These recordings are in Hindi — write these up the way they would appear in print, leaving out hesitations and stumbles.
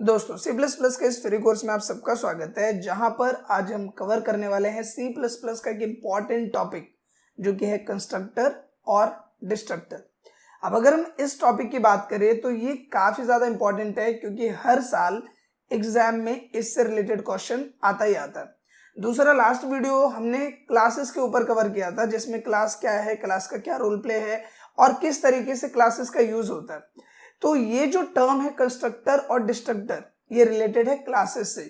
दोस्तों सी प्लस प्लस के इस फ्री कोर्स में आप सबका स्वागत है, जहां पर आज हम कवर करने वाले हैं सी प्लस प्लस का एक इम्पॉर्टेंट टॉपिक जो कि है कंस्ट्रक्टर और डिस्ट्रक्टर। अब अगर हम इस टॉपिक की बात करें तो ये काफी ज्यादा इंपॉर्टेंट है, क्योंकि हर साल एग्जाम में इससे रिलेटेड क्वेश्चन आता ही आता है। दूसरा, लास्ट वीडियो हमने क्लासेस के ऊपर कवर किया था, जिसमें क्लास क्या है, क्लास का क्या रोल प्ले है और किस तरीके से क्लासेस का यूज होता है। तो ये जो टर्म है कंस्ट्रक्टर और डिस्ट्रक्टर, ये रिलेटेड है क्लासेस से।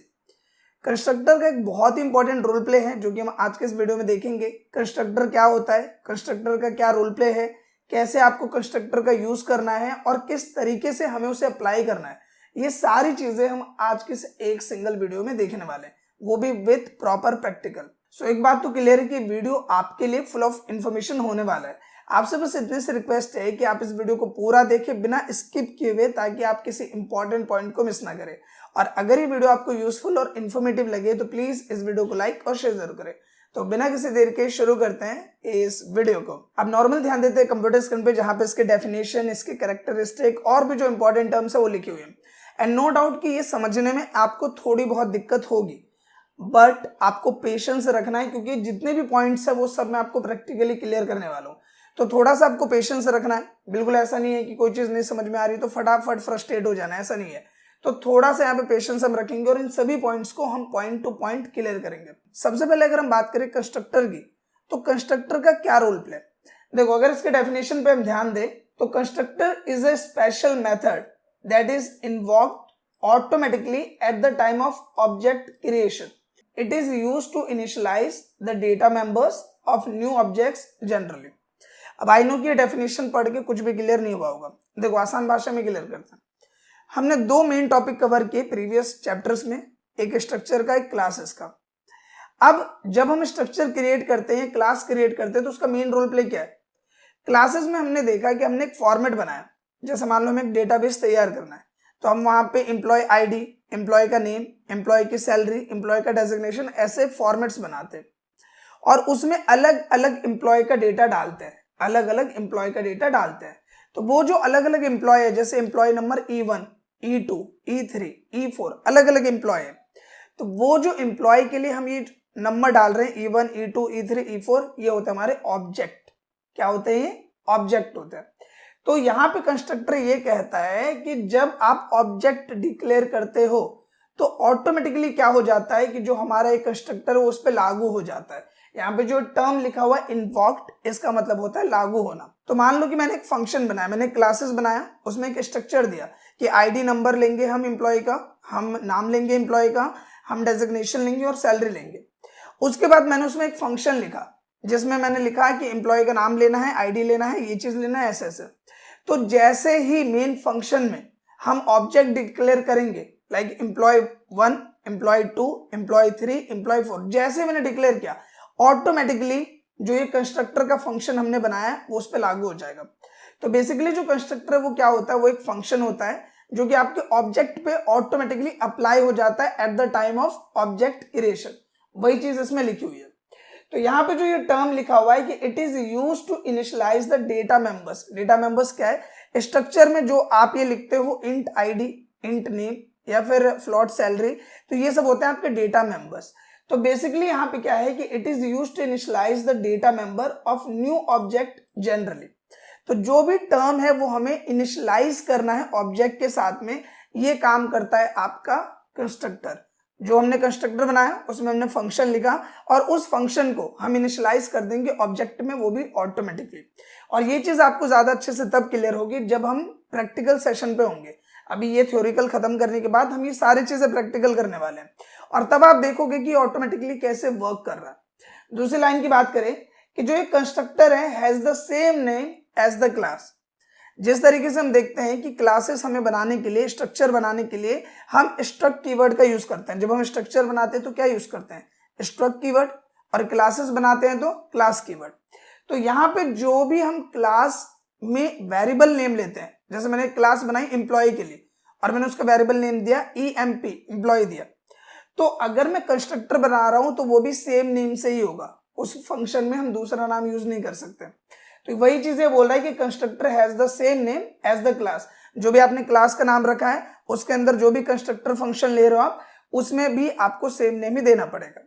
कंस्ट्रक्टर का एक बहुत ही इंपॉर्टेंट रोल प्ले है जो कि हम आज के इस वीडियो में देखेंगे। कंस्ट्रक्टर क्या होता है, कंस्ट्रक्टर का क्या रोल प्ले है, कैसे आपको कंस्ट्रक्टर का यूज करना है और किस तरीके से हमें उसे अप्लाई करना है, ये सारी चीजें हम आज के एक सिंगल वीडियो में देखने वाले हैं, वो भी विथ प्रॉपर प्रैक्टिकल। सो एक बात तो क्लियर है कि वीडियो आपके लिए फुल ऑफ इंफॉर्मेशन होने वाला है। आपसे बस इतने से रिक्वेस्ट है कि आप इस वीडियो को पूरा देखें बिना स्किप किए हुए, ताकि आप किसी इंपॉर्टेंट पॉइंट को मिस ना करें। और अगर ये वीडियो आपको यूजफुल और इन्फॉर्मेटिव लगे तो प्लीज इस वीडियो को लाइक और शेयर जरूर करें। तो बिना किसी देर के शुरू करते हैं इस वीडियो को। अब नॉर्मल ध्यान देते हैं कंप्यूटर स्क्रीन पे, जहां पे इसके डेफिनेशन, इसके कैरेक्टरिस्टिक और भी जो इंपॉर्टेंट टर्म्स है वो लिखे हुए हैं। एंड नो डाउट कि ये समझने में आपको थोड़ी बहुत दिक्कत होगी, बट आपको पेशेंस रखना है, क्योंकि जितने भी पॉइंट्स है वो सब मैं आपको प्रैक्टिकली क्लियर करने वाला हूँ। तो थोड़ा सा आपको पेशेंस रखना है। बिल्कुल ऐसा नहीं है कि कोई चीज नहीं समझ में आ रही तो फटाफट फ्रस्ट्रेट हो जाना है, ऐसा नहीं है। तो थोड़ा सा यहाँ पे पेशेंस हम रखेंगे और इन सभी पॉइंट्स को हम पॉइंट टू पॉइंट क्लियर करेंगे। सबसे पहले अगर हम बात करें कंस्ट्रक्टर की, तो कंस्ट्रक्टर का क्या रोल प्ले। देखो, अगर इसके डेफिनेशन पे हम ध्यान दें तो constructor is a special method that is involved automatically at the time of object creation. It is used to initialize the data members of new objects generally. अब आई नो कि ये डेफिनेशन पढ़ के कुछ भी क्लियर नहीं हुआ होगा। देखो, आसान भाषा में क्लियर करते हैं। हमने दो मेन टॉपिक कवर किए प्रीवियस चैप्टर्स में, एक स्ट्रक्चर का, एक क्लासेस का। अब जब हम स्ट्रक्चर क्रिएट करते हैं, क्लास क्रिएट करते हैं, तो उसका मेन रोल प्ले क्या है। क्लासेस में हमने देखा कि हमने एक फॉर्मेट बनाया। जैसे मान लो हमें एक डेटाबेस तैयार करना है, तो हम वहां पे एम्प्लॉय आईडी, एम्प्लॉय का नेम, एम्प्लॉय की सैलरी, एम्प्लॉय का डेजिग्नेशन, ऐसे फॉर्मेट्स बनाते हैं और उसमें अलग अलग एम्प्लॉय का डेटा डालते हैं, अलग अलग एम्प्लॉय का डेटा डालते हैं। तो वो जो अलग अलग एम्प्लॉय है, जैसे employ number E1, E2, E3, E4, अलग अलग एम्प्लॉय है, तो वो जो एम्प्लॉय के लिए हम ये नंबर डाल रहे हैं E1, E2, E3, E4, ये होते हैं हमारे ऑब्जेक्ट। क्या होते हैं ये? ऑब्जेक्ट होते हैं। तो यहाँ पे कंस्ट्रक्टर ये कहता है कि जब आप ऑब्जेक्ट डिक्लेयर करते हो तो ऑटोमेटिकली क्या हो जाता है कि जो हमारा एक कंस्ट्रक्टर है वो उस पर लागू हो जाता है। यहाँ पे जो टर्म लिखा हुआ है इन्वॉक्ड, इसका मतलब होता है लागू होना। तो मान लो कि मैंने एक फंक्शन बनाया, मैंने क्लासेस बनाया, उसमें एक स्ट्रक्चर दिया कि आईडी नंबर लेंगे हम एम्प्लॉय का, हम नाम लेंगे एम्प्लॉय का, हम डेजिग्नेशन लेंगे और सैलरी लेंगे। उसके बाद मैंने उसमें एक फंक्शन लिखा जिसमें मैंने लिखा है कि एम्प्लॉय का नाम लेना है, आईडी लेना है, ये चीज लेना है, ऐसे ऐसे। तो जैसे ही मेन फंक्शन में हम ऑब्जेक्ट डिक्लेयर करेंगे, like employee 1, employee 2, employee 3, employee 4, जैसे मैंने डिक्लेयर किया, ऑटोमेटिकली जो ये कंस्ट्रक्टर का फंक्शन हमने बनाया है वो उस पर लागू हो जाएगा। तो बेसिकली जो कंस्ट्रक्टर है वो क्या होता है, वो एक फंक्शन होता है जो कि आपके ऑब्जेक्ट पे ऑटोमेटिकली अप्लाई हो जाता है eight the time of object creation. वही चीज इसमें लिखी हुई है। तो यहाँ पे जो ये टर्म लिखा हुआ है कि it is used to initialize the data members. Data members क्या है? स्ट्रक्चर में जो आप ये लिखते हो इंट आईडी, इंट नेम या फिर फ्लोट सैलरी, तो ये सब होते हैं आपके डेटा मेंबर्स। तो बेसिकली यहाँ पे क्या है कि it is used to initialize the data member of new object generally. तो जो भी टर्म है वो हमें इनिशियलाइज करना है ऑब्जेक्ट के साथ में, ये काम करता है आपका कंस्ट्रक्टर। जो हमने कंस्ट्रक्टर बनाया उसमें हमने फंक्शन लिखा और उस फंक्शन को हम इनिशियलाइज कर देंगे ऑब्जेक्ट में, वो भी ऑटोमेटिकली। और ये चीज आपको ज्यादा अच्छे से तब क्लियर होगी जब हम प्रैक्टिकल सेशन पे होंगे। अभी ये थ्योरिकल खत्म करने के बाद हम ये सारी चीजें प्रैक्टिकल करने वाले हैं और तब आप देखोगे कि ऑटोमेटिकली कैसे वर्क कर रहा है। दूसरी लाइन की बात करें कि जो एक कंस्ट्रक्टर है has the same name as the class. जिस तरीके से हम देखते हैं कि क्लासेस हमें बनाने के लिए, स्ट्रक्चर बनाने के लिए हम स्ट्रक्ट कीवर्ड का यूज करते हैं। जब हम स्ट्रक्चर बनाते हैं तो क्या यूज करते हैं? Struct keyword. और क्लासेस बनाते हैं तो क्लास कीवर्ड। तो यहाँ पे जो भी हम क्लास में वेरिएबल नेम लेते हैं, जैसे मैंने क्लास बनाई एम्प्लॉय के लिए और मैंने उसका वेरिएबल नेम दिया EMP, एम्प्लॉय दिया, तो अगर मैं कंस्ट्रक्टर बना रहा हूं तो वो भी सेम नेम से ही होगा। उस फंक्शन में हम दूसरा नाम यूज नहीं कर सकते। तो वही चीज ये बोल रहा है कि constructor has the same name as the class. जो भी आपने क्लास का नाम रखा है उसके अंदर जो भी कंस्ट्रक्टर फंक्शन ले रहे हो आप, उसमें भी आपको सेम नेम ही देना पड़ेगा।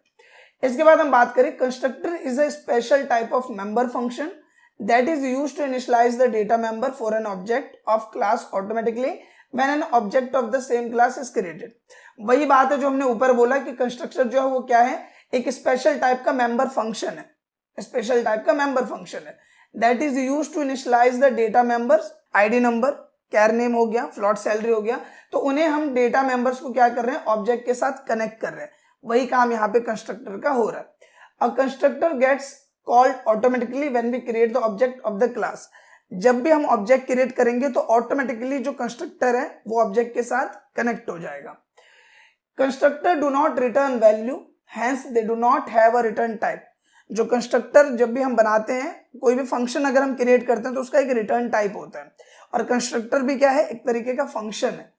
इसके बाद हम बात करें, constructor is a special type of member function that is used to initialize the data member for an object of class automatically when an object of the same class is created। वही बात है जो हमने ऊपर बोला कि कंस्ट्रक्टर जो है वो क्या है, एक स्पेशल टाइप का मेंबर फंक्शन है, स्पेशल टाइप का मेंबर फंक्शन है that is used to initialize the data members, ID number, char name हो गया, फ्लॉट सैलरी हो गया, तो उन्हें हम डेटा मेंबर्स को क्या कर रहे हैं, ऑब्जेक्ट के साथ कनेक्ट कर रहे हैं। वही काम यहाँ पे कंस्ट्रक्टर का हो रहा है। A constructor gets called automatically when we create the object of the class. जब भी हम ऑब्जेक्ट क्रिएट करेंगे तो ऑटोमेटिकली जो कंस्ट्रक्टर है वो ऑब्जेक्ट के साथ कनेक्ट हो जाएगा। Constructor do not return value, hence they do not have a return type. जो कंस्ट्रक्टर जब भी हम बनाते हैं, कोई भी फंक्शन अगर हम क्रिएट करते हैं तो उसका एक रिटर्न टाइप होता है, और कंस्ट्रक्टर भी क्या है, एक तरीके का फंक्शन है,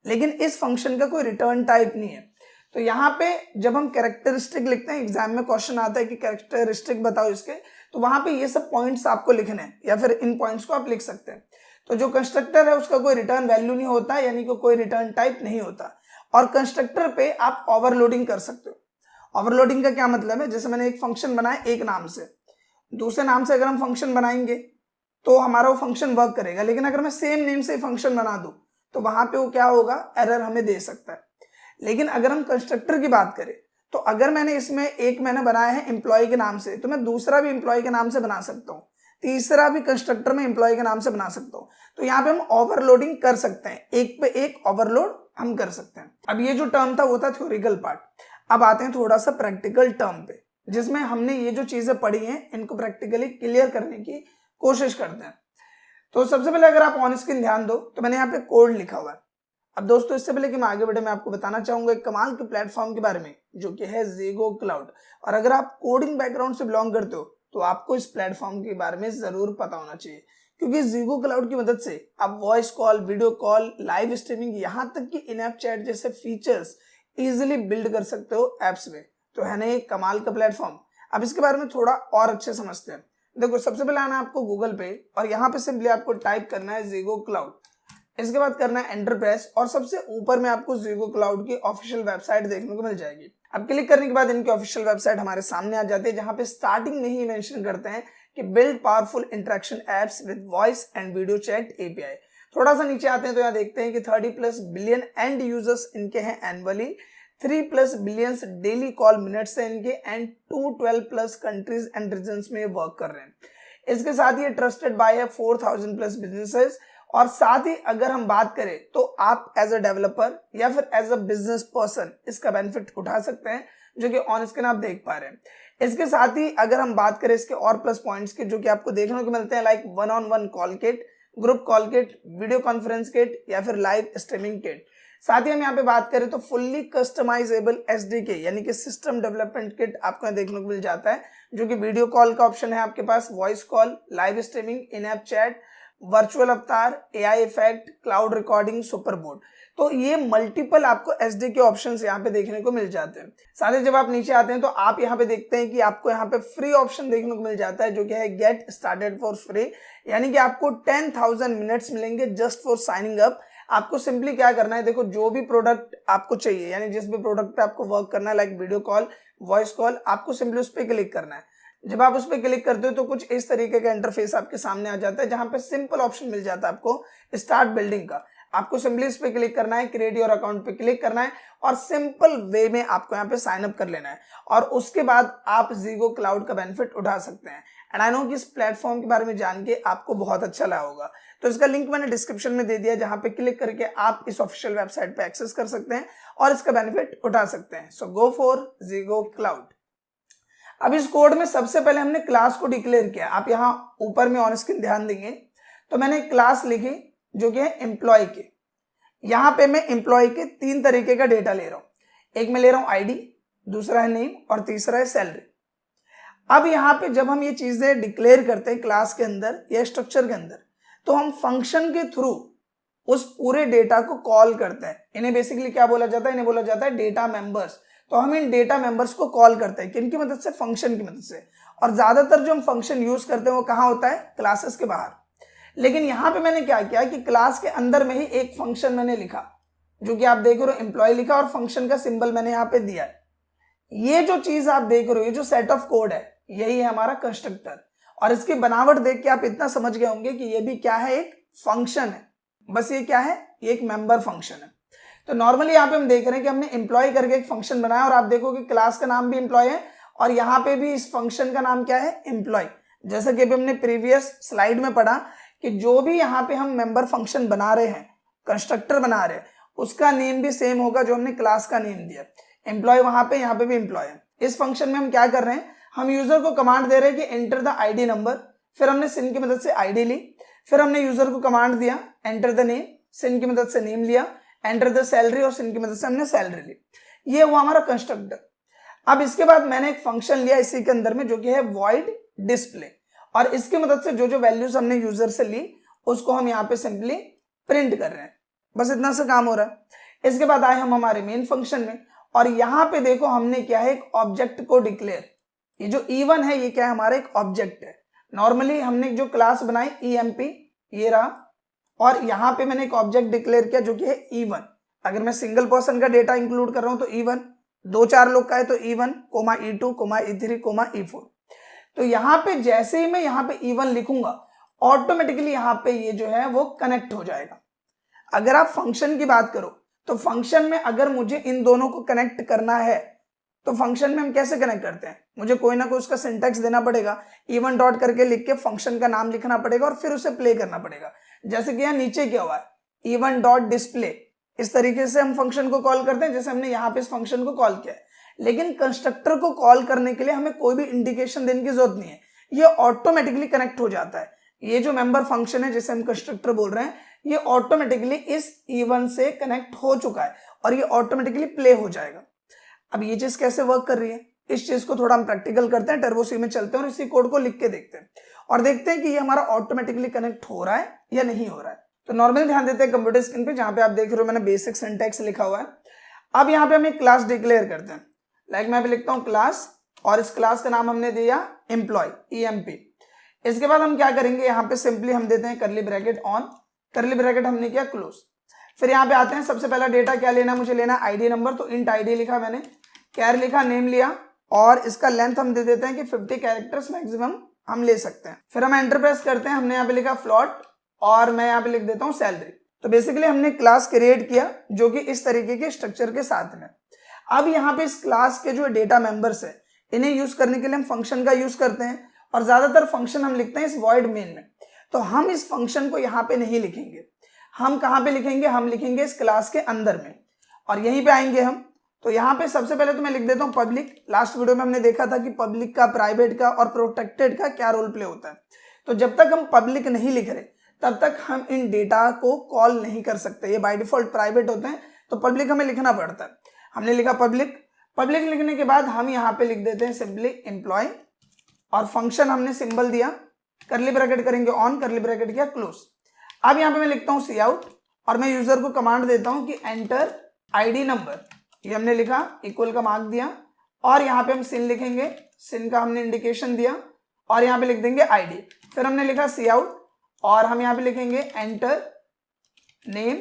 लेकिन इस फंक्शन का कोई रिटर्न टाइप नहीं है। तो यहाँ पे जब हम कैरेक्टरिस्टिक लिखते हैं, एग्जाम में क्वेश्चन आता है कि कैरेक्टरिस्टिक बताओ इसके, तो वहां पे ये सब पॉइंट्स आपको लिखने हैं, या फिर इन पॉइंट्स को आप लिख सकते हैं। तो जो कंस्ट्रक्टर है उसका कोई रिटर्न वैल्यू नहीं होता, यानी कि कोई रिटर्न टाइप नहीं होता, और कंस्ट्रक्टर पे आप ओवरलोडिंग कर सकते हो। ओवरलोडिंग का क्या मतलब है, जैसे मैंने एक फंक्शन बनाया एक नाम से, दूसरे नाम से अगर हम फंक्शन बनाएंगे तो हमारा वो फंक्शन वर्क करेगा, लेकिन अगर मैं सेम नेम से फंक्शन बना दूं तो वहां पे वो क्या होगा, एरर हमें दे सकता है। लेकिन अगर हम कंस्ट्रक्टर की बात करें तो अगर मैंने इसमें एक मैंने बनाया है एम्प्लॉय के नाम से, तो मैं दूसरा भी एम्प्लॉय के नाम से बना सकता हूँ, तीसरा भी कंस्ट्रक्टर में एम्प्लॉय के नाम से बना सकता हूँ। तो यहाँ पे हम ओवरलोडिंग कर सकते हैं, एक पे एक ओवरलोड हम कर सकते हैं। अब ये जो टर्म था वो था थ्योरिकल पार्ट। अब आते हैं थोड़ा सा प्रैक्टिकल टर्म पे, जिसमें हमने ये जो चीजें पढ़ी हैं इनको प्रैक्टिकली क्लियर करने की कोशिश करते हैं। तो सबसे पहले अगर आप ऑन स्क्रीन ध्यान दो तो मैंने यहाँ पे कोड लिखा हुआ है। अब दोस्तों इससे पहले कि मैं आगे बढ़े, मैं आपको बताना चाहूंगा एक कमाल के प्लेटफॉर्म के बारे में जो कि है ज़ीगो क्लाउड। और अगर आप कोडिंग बैकग्राउंड से बिलोंग करते हो तो आपको इस प्लेटफॉर्म के बारे में जरूर पता होना चाहिए, क्योंकि ज़ीगो क्लाउड की मदद से आप voice call, video call, live streaming, यहाँ तक कि इन ऐप चैट जैसे फीचर्स इजिली बिल्ड कर सकते हो एप्स में। तो है ना एक कमाल का प्लेटफॉर्म। अब इसके बारे में थोड़ा और अच्छे समझते हैं। देखो सबसे पहले आना आपको गूगल पे, और यहाँ पे सिंपली आपको टाइप करना है ज़ीगो क्लाउड। इसके बाद करना है एंटर प्रेस, और सबसे ऊपर में आपको ज़ीगो क्लाउड की ऑफिशियल वेबसाइट देखने को मिल जाएगी। अब क्लिक करने के बाद इनकी ऑफिशियल वेबसाइट हमारे सामने आ जाती है, जहां पे स्टार्टिंग में ही मेंशन करते हैं कि build powerful interaction apps with voice and video chat API. थोड़ा सा नीचे आते हैं तो यहाँ देखते हैं कि 30+ बिलियन एंड यूजर्स इनके हैं annually, 3+ billion daily call minutes है इनके, एंड 212+ कंट्रीज एंड रीजन्स में वर्क कर रहे हैं। इसके साथ ये ट्रस्टेड बाय है 4000+ बिजनेसेस। और साथ ही अगर हम बात करें तो आप एज अ डेवलपर या फिर एज अ बिजनेस पर्सन इसका बेनिफिट उठा सकते हैं, जो कि ऑन स्क्रीन आप देख पा रहे हैं। इसके साथ ही अगर हम बात करें इसके और प्लस पॉइंट्स के जो कि आपको देखने को मिलते हैं, like 1-on-1 call kit, group call kit, video conference kit या फिर लाइव स्ट्रीमिंग किट। साथ ही हम यहाँ पे बात करें तो फुल्ली कस्टमाइजेबल एसडीके यानी कि सिस्टम डेवलपमेंट किट आपको यहाँ देखने को मिल जाता है, जो कि वीडियो कॉल का ऑप्शन है आपके पास, वॉइस कॉल, लाइव स्ट्रीमिंग, इन ऐप चैट, वर्चुअल अवतार, AI effect, cloud recording, super board. तो ये मल्टीपल आपको एसडीके ऑप्शंस यहाँ पे देखने को मिल जाते हैं। साथ ही जब आप नीचे आते हैं तो आप यहाँ पे देखते हैं कि आपको यहाँ पे फ्री ऑप्शन देखने को मिल जाता है, जो कि है गेट स्टार्टेड फॉर फ्री, यानी कि आपको 10,000 मिनट्स मिलेंगे जस्ट फॉर साइनिंग अप। आपको सिंपली क्या करना है, देखो जो भी प्रोडक्ट आपको चाहिए, यानी जिस भी प्रोडक्ट पे आपको वर्क करना है, like video call, voice call, आपको सिंपली उस पर क्लिक करना है। जब आप उस पर क्लिक करते हो तो कुछ इस तरीके का इंटरफेस आपके सामने आ जाता है, जहां पे सिंपल ऑप्शन मिल जाता है आपको स्टार्ट बिल्डिंग का। आपको सिंपली इस पे क्लिक करना है, क्रिएट योर अकाउंट पे क्लिक करना है, और सिंपल वे में आपको यहाँ पे साइन अप कर लेना है, और उसके बाद आप ज़ीगो क्लाउड का बेनिफिट उठा सकते हैं। एंड आई नो कि इस प्लेटफॉर्म के बारे में जान के आपको बहुत अच्छा लगा होगा, तो इसका लिंक मैंने डिस्क्रिप्शन में दे दिया, जहां पे क्लिक करके आप इस ऑफिशियल वेबसाइट पे एक्सेस कर सकते हैं और इसका बेनिफिट उठा सकते हैं। सो गो फॉर ज़ीगो क्लाउड। अब इस कोड में सबसे पहले हमने क्लास को डिक्लेयर किया। आप यहाँ ऊपर में ऑन स्क्रीन ध्यान देंगे तो मैंने क्लास लिखी जो कि है एम्प्लॉय के। यहाँ पे मैं एम्प्लॉय के 3 तरीके का डेटा ले रहा हूँ, एक मैं ले रहा हूँ आईडी, दूसरा है नेम और तीसरा है सैलरी। अब यहाँ पे जब हम ये चीजें डिक्लेयर करते हैं क्लास के अंदर या स्ट्रक्चर के अंदर, तो हम फंक्शन के थ्रू उस पूरे डेटा को कॉल करते हैं। इन्हें बेसिकली क्या बोला जाता है, इन्हें बोला जाता है डेटा मेंबर्स। तो हम इन डेटा मेंबर्स को कॉल करते हैं किनकी मदद से, फंक्शन की मदद से। और ज्यादातर जो हम फंक्शन यूज करते हैं वो कहाँ होता है, क्लासेस के बाहर। लेकिन यहाँ पे मैंने क्या किया कि क्लास के अंदर में ही एक फंक्शन मैंने लिखा, जो कि आप देख रहे हो एम्प्लॉय लिखा और फंक्शन का सिंबल मैंने यहाँ पे दिया है। ये जो चीज आप देख रहे हो, ये जो सेट ऑफ कोड है, यही है हमारा कंस्ट्रक्टर। और इसकी बनावट देख के आप इतना समझ गए होंगे कि ये भी क्या है, एक फंक्शन है। बस ये क्या है, ये एक मेंबर फंक्शन है। तो नॉर्मली यहाँ पे हम देख रहे हैं कि हमने एम्प्लॉय करके एक फंक्शन बनाया और आप देखो कि क्लास का नाम भी एम्प्लॉय है और यहाँ पे भी इस फंक्शन का नाम क्या है, एम्प्लॉय। जैसा कि अभी हमने प्रीवियस स्लाइड में पढ़ा कि जो भी यहाँ पे हम मेंबर फंक्शन बना रहे हैं, कंस्ट्रक्टर बना रहे हैं, उसका नेम भी सेम होगा जो हमने क्लास का नेम दिया। एम्प्लॉय वहां पे, यहाँ पे भी एम्प्लॉय है। इस फंक्शन में हम क्या कर रहे हैं, हम यूजर को कमांड दे रहे हैं कि एंटर द आईडी नंबर, फिर हमने सिन की मदद से आईडी ली, फिर हमने यूजर को कमांड दिया एंटर द नेम, सिन की मदद से नेम लिया, एंटर द सैलरी और सिन की मदद से हमने सैलरी ली। ये हुआ हमारा कंस्ट्रक्टर। अब इसके बाद मैंने एक फंक्शन लिया इसी के अंदर में जो कि है वॉइड डिस्प्ले, और इसकी मदद से जो जो वैल्यूज हमने यूजर से ली उसको हम यहाँ पे सिंपली प्रिंट कर रहे हैं। बस इतना सा काम हो रहा है। इसके बाद आए हम हमारे मेन फंक्शन में और यहाँ पे देखो हमने क्या है, एक ऑब्जेक्ट को डिक्लेयर। ये जो E1 है ये क्या है, हमारा एक ऑब्जेक्ट है। नॉर्मली हमने जो क्लास बनाई EMP, ये रहा, और यहाँ पे मैंने एक ऑब्जेक्ट डिक्लेयर किया जो कि है E1। अगर मैं सिंगल पर्सन का डेटा इंक्लूड कर रहा हूं तो E1, 2-4 लोग का है तो E1, E2, E3, E4। तो यहाँ पे जैसे ही मैं यहाँ पे E1 लिखूंगा ऑटोमेटिकली यहाँ पे ये जो है वो कनेक्ट हो जाएगा। अगर आप फंक्शन की बात करो तो फंक्शन में अगर मुझे इन दोनों को कनेक्ट करना है तो फंक्शन में हम कैसे कनेक्ट करते हैं, मुझे कोई ना कोई उसका सिंटैक्स देना पड़ेगा। E1 डॉट करके लिख के फंक्शन का नाम लिखना पड़ेगा और फिर उसे प्ले करना पड़ेगा। जैसे कि यहाँ नीचे क्या हुआ है, E1 डॉट डिस्प्ले, इस तरीके से हम फंक्शन को कॉल करते हैं जैसे हमने यहाँ पे इस फंक्शन को कॉल किया है। लेकिन कंस्ट्रक्टर को कॉल करने के लिए हमें कोई भी इंडिकेशन देने की जरूरत नहीं है, ये ऑटोमेटिकली कनेक्ट हो जाता है। ये जो मेंबर फंक्शन है जिसे हम कंस्ट्रक्टर बोल रहे हैं, ये ऑटोमेटिकली इस E1 से कनेक्ट हो चुका है और ये ऑटोमेटिकली प्ले हो जाएगा। अब ये चीज कैसे वर्क कर रही है, इस चीज को थोड़ा हम प्रैक्टिकल करते हैं, टर्बो सी में चलते हैं और इसी कोड को लिख के देखते हैं और देखते हैं कि ये हमारा ऑटोमेटिकली कनेक्ट हो रहा है या नहीं हो रहा है। तो नॉर्मली ध्यान देते हैं कंप्यूटर स्क्रीन पे, जहां पे आप देख रहे हो मैंने बेसिक सिंटैक्स लिखा हुआ है। अब यहाँ पे हम एक क्लास डिक्लेयर करते हैं। लाइक मैं भी लिखता हूँ क्लास, और इस क्लास का नाम हमने दिया एम्प्लॉय, EMP। इसके बाद हम क्या करेंगे, यहाँ पे सिंपली हम देते हैं करली ब्रैकेट ऑन, करली ब्रैकेट हमने किया क्लोज। फिर यहाँ पे आते हैं, सबसे पहला डेटा क्या लेना, मुझे लेना आईडी नंबर, तो इंट आईडी लिखा मैंने, कैर लिखा, नेम लिया, और इसका लेंथ हम दे देते हैं कि 50 कैरेक्टर्स मैक्सिमम हम ले सकते हैं। फिर हम एंटर प्रेस करते हैं, हमने यहाँ पे लिखा फ्लॉट और मैं यहाँ पे लिख देता हूँ सैलरी। तो बेसिकली हमने क्लास क्रिएट किया जो कि इस तरीके के स्ट्रक्चर के साथ में। अब यहाँ पे इस क्लास के जो डेटा मेंबर्स है इन्हें यूज करने के लिए हम फंक्शन का यूज करते हैं और ज्यादातर फंक्शन हम लिखते हैं इस वॉइड मेन में। तो हम इस फंक्शन को यहाँ पे नहीं लिखेंगे, हम कहाँ पे लिखेंगे, हम लिखेंगे इस क्लास के अंदर में और यहीं पे आएंगे हम। तो यहाँ पे सबसे पहले तो मैं लिख देता हूँ पब्लिक। लास्ट वीडियो में हमने देखा था कि पब्लिक का, प्राइवेट का और प्रोटेक्टेड का क्या रोल प्ले होता है। तो जब तक हम पब्लिक नहीं लिख रहे तब तक हम इन डेटा को कॉल नहीं कर सकते। ये बाय डिफॉल्ट प्राइवेट होते हैं तो पब्लिक हमें लिखना पड़ता है। हमने लिखा पब्लिक, पब्लिक लिखने के बाद हम यहाँ पे लिख देते हैं सिंपली एम्प्लॉय और फंक्शन हमने सिंबल दिया, करली ब्रैकेट करेंगे ऑन, करली ब्रैकेट किया क्लोज। अब यहाँ पे मैं लिखता हूँ सी आउट और मैं यूजर को कमांड देता हूँ कि एंटर आईडी नंबर, ये हमने लिखा, इक्वल का मार्क दिया और यहाँ पे हम सिन लिखेंगे, सिन का हमने इंडिकेशन दिया और यहाँ पे लिख देंगे आईडी। फिर हमने लिखा सी आउट और हम यहाँ पे लिखेंगे एंटर नेम,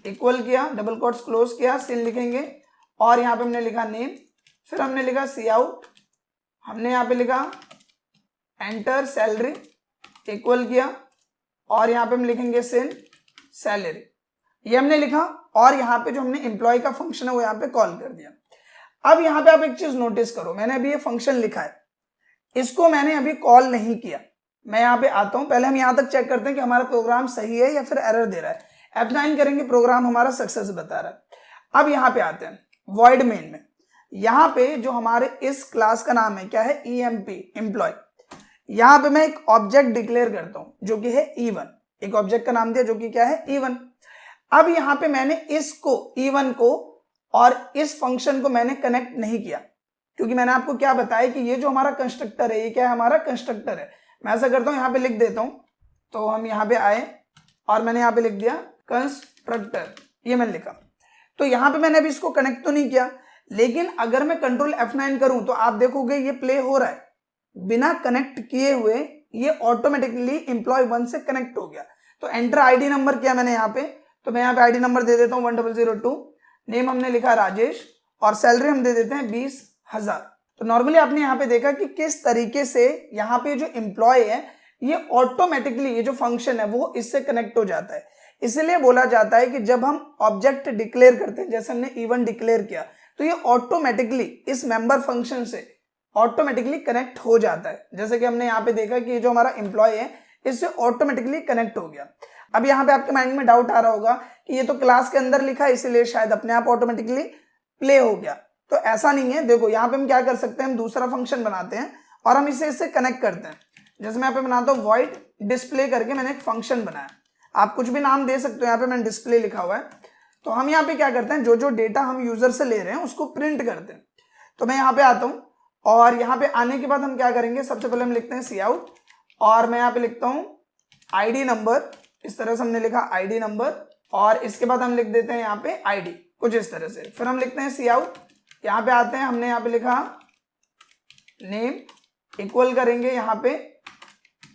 इक्वल किया, डबल कोट्स क्लोज किया, सिन लिखेंगे और यहाँ पे हमने लिखा नेम। फिर हमने लिखा सी आउट, हमने यहाँ पे लिखा एंटर सैलरी, इक्वल किया और यहाँ पे हम लिखेंगे सिन सैलरी, ये हमने लिखा और यहाँ पे जो हमने एम्प्लॉय का फंक्शन है वो यहाँ पे कॉल कर दिया। अब यहाँ पे आप एक चीज नोटिस करो, मैंने अभी ये फंक्शन लिखा है, इसको मैंने अभी कॉल नहीं किया। मैं यहाँ पे आता हूँ, पहले हम यहाँ तक चेक करते हैं कि हमारा प्रोग्राम सही है या फिर एरर दे रहा है। F9 करेंगे, प्रोग्राम हमारा सक्सेस बता रहा है। अब यहाँ पे आते हैं वॉइड मेन में, यहाँ पे जो हमारे इस क्लास का नाम है क्या है, EMP एम्प्लॉय। यहाँ पे मैं एक ऑब्जेक्ट डिक्लेयर करता हूँ जो कि है E1, एक ऑब्जेक्ट का नाम दिया जो कि क्या है E1। अब यहाँ पे मैंने इसको E1 को और इस फंक्शन को मैंने कनेक्ट नहीं किया क्योंकि मैंने आपको क्या बताया कि ये जो हमारा कंस्ट्रक्टर है ये क्या है, हमारा कंस्ट्रक्टर है। मैं ऐसा करता हूँ, यहाँ पे लिख देता हूँ, तो हम यहाँ पे आए और मैंने यहाँ पे लिख दिया कंस्ट्रक्टर, ये मैंने लिखा। तो यहाँ पे मैंने अभी इसको कनेक्ट तो नहीं किया लेकिन अगर मैं कंट्रोल F9 करूं तो आप देखोगे ये प्ले हो रहा है, बिना कनेक्ट किए हुए ये ऑटोमेटिकली एम्प्लॉय 1 से कनेक्ट हो गया। तो एंटर आईडी नंबर किया मैंने यहाँ पे, तो मैं यहाँ पे आईडी नंबर दे देता हूँ 1002, नेम हमने लिखा राजेश और सैलरी हम दे देते हैं 20,000। तो नॉर्मली आपने यहाँ पे देखा कि किस तरीके से यहाँ पे जो एम्प्लॉय है ये ऑटोमेटिकली ये जो फंक्शन है वो इससे कनेक्ट हो जाता है। इसलिए बोला जाता है कि जब हम ऑब्जेक्ट डिक्लेयर करते हैं, जैसे हमने इवेंट डिक्लेयर किया, तो ये ऑटोमेटिकली इस मेंबर फंक्शन से ऑटोमेटिकली कनेक्ट हो जाता है। जैसे कि हमने यहाँ पे देखा कि जो हमारा एम्प्लॉय है इससे ऑटोमेटिकली कनेक्ट हो गया। अब यहाँ पे आपके माइंड में डाउट आ रहा होगा कि ये तो क्लास के अंदर लिखा है इसलिए शायद अपने आप ऑटोमेटिकली प्ले हो गया। तो ऐसा नहीं है। देखो यहाँ पे हम क्या कर सकते हैं, हम दूसरा फंक्शन बनाते हैं और हम इसे इससे कनेक्ट करते हैं। जैसे मैं यहाँ पे बनाता हूँ वॉइड डिस्प्ले करके मैंने एक फंक्शन बनाया, आप कुछ भी नाम दे सकते हो, यहाँ पे मैंने डिस्प्ले लिखा हुआ है। तो हम यहाँ पे क्या करते हैं, जो जो डेटा हम यूजर से ले रहे हैं उसको प्रिंट करते हैं। तो मैं यहाँ पे आता हूँ और यहाँ पे आने के बाद हम क्या करेंगे, सबसे पहले हम लिखते हैं सी आउट और मैं यहाँ पे लिखता हूँ आईडी नंबर, इस तरह से हमने लिखा आईडी नंबर और इसके बाद हम लिख देते हैं यहाँ पे आईडी, कुछ इस तरह से। फिर हम लिखते हैं सी आउट, यहाँ पे आते हैं, हमने यहाँ पे लिखा नेम, इक्वल करेंगे यहाँ पे